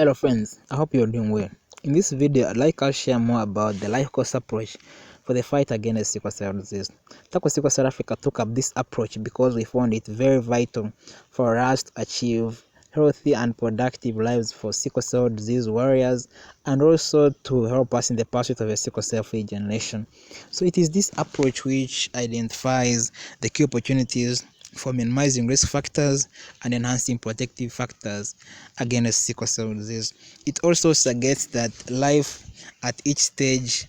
Hello friends, I hope you're doing well. In this video, I'd like to share more about the life course approach for the fight against sickle cell disease. Tackle Sickle Cell Africa took up this approach because we found it very vital for us to achieve healthy and productive lives for sickle cell disease warriors, and also to help us in the pursuit of a sickle cell free generation. So it is this approach which identifies the key opportunities for minimizing risk factors and enhancing protective factors against sickle cell disease. It also suggests that life at each stage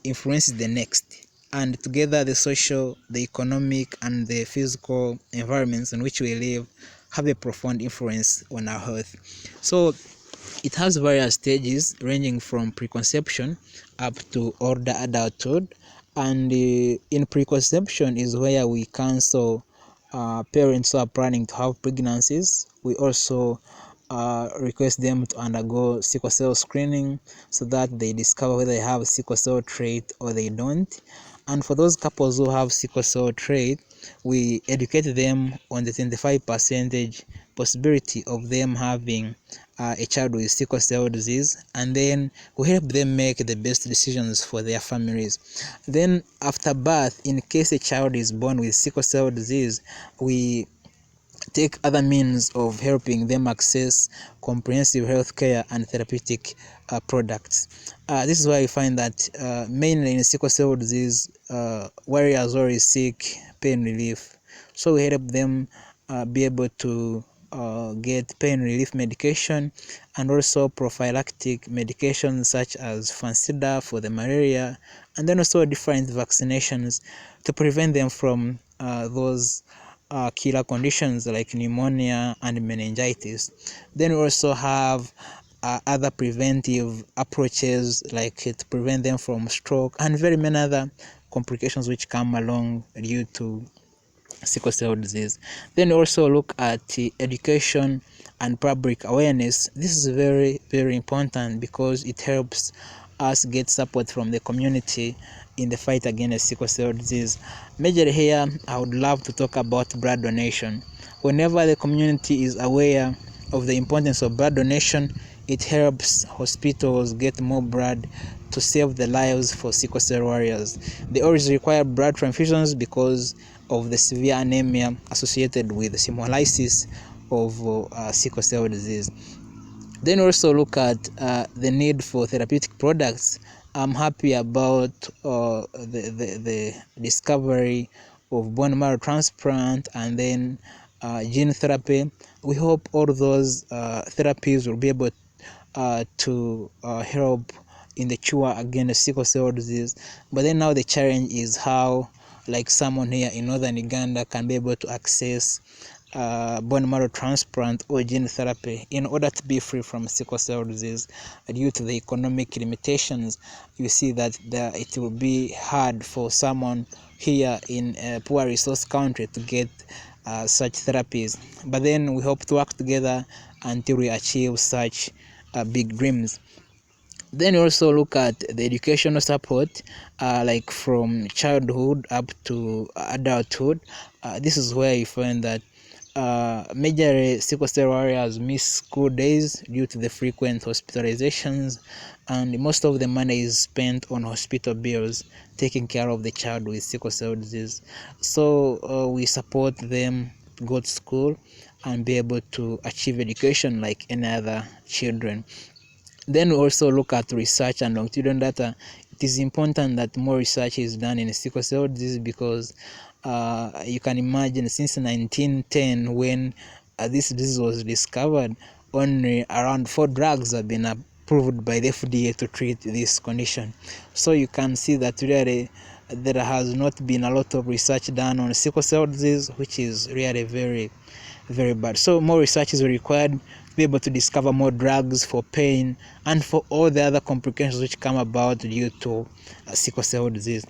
influences the next, and together the social, the economic, and the physical environments in which we live have a profound influence on our health. So it has various stages ranging from preconception up to older adulthood, and in preconception is where we counsel parents who are planning to have pregnancies. We also request them to undergo sickle cell screening so that they discover whether they have sickle cell trait or they don't. And for those couples who have sickle cell trait, we educate them on the 25% possibility of them having a child with sickle cell disease, and then we help them make the best decisions for their families. Then after birth, in case a child is born with sickle cell disease, we take other means of helping them access comprehensive health care and therapeutic products. This is why we find that mainly in sickle cell disease, warriors always seek pain relief. So we help them be able to get pain relief medication, and also prophylactic medications such as Fansida for the malaria, and then also different vaccinations to prevent them from those killer conditions like pneumonia and meningitis. Then we also have other preventive approaches like to prevent them from stroke and very many other complications which come along due to sickle cell disease. Then also look at education and public awareness. This is very important because it helps us get support from the community in the fight against sickle cell disease. Majorly here, I would love to talk about blood donation. Whenever the community is aware of the importance of blood donation, it helps hospitals get more blood to save the lives for sickle cell warriors. They always require blood transfusions because of the severe anemia associated with the hemolysis of sickle cell disease. Then also look at the need for therapeutic products. I'm happy about the discovery of bone marrow transplant and then gene therapy. We hope all those therapies will be able to help in the cure against sickle cell disease. But then now the challenge is how, like someone here in Northern Uganda, can be able to access bone marrow transplant or gene therapy in order to be free from sickle cell disease. Due to the economic limitations, you see that it will be hard for someone here in a poor resource country to get such therapies. But then we hope to work together until we achieve such big dreams. Then we also look at the educational support, like from childhood up to adulthood. This is where you find that major sickle cell warriors miss school days due to the frequent hospitalizations, and most of the money is spent on hospital bills taking care of the child with sickle cell disease. So we support them to go to school and be able to achieve education like any other children. Then we also look at research and longitudinal data. It is important that more research is done in sickle cell disease because you can imagine since 1910, when this disease was discovered, only around 4 drugs have been approved by the FDA to treat this condition. So you can see that really there has not been a lot of research done on sickle cell disease, which is really very bad. So more research is required to be able to discover more drugs for pain and for all the other complications which come about due to sickle cell disease.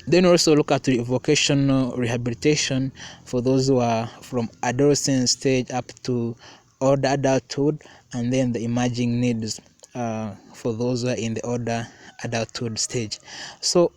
Then also look at the vocational rehabilitation for those who are from adolescent stage up to older adulthood, and then the emerging needs for those who are in the older adulthood stage. So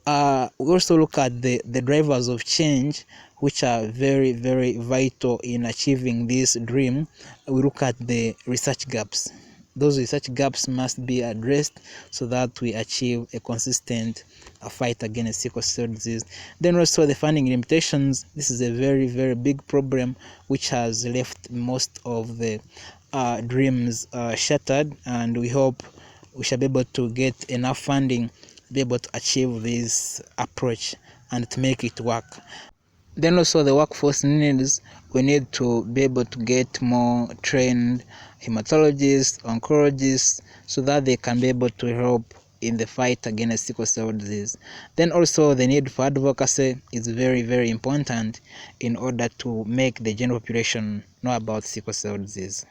we also look at the drivers of change, which are very vital in achieving this dream. We look at the research gaps. those research gaps must be addressed so that we achieve a consistent fight against sickle cell disease. Then also the funding limitations. This is a very big problem which has left most of the dreams shattered, and we hope we shall be able to get enough funding to be able to achieve this approach and to make it work. Then also the workforce needs, we need to be able to get more trained hematologists, oncologists, so that they can be able to help in the fight against sickle cell disease. Then also the need for advocacy is very important in order to make the general population know about sickle cell disease.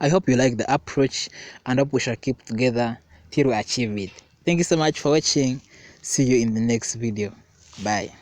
I hope you like the approach and hope we shall keep together till we achieve it. Thank you so much for watching. See you in the next video. Bye.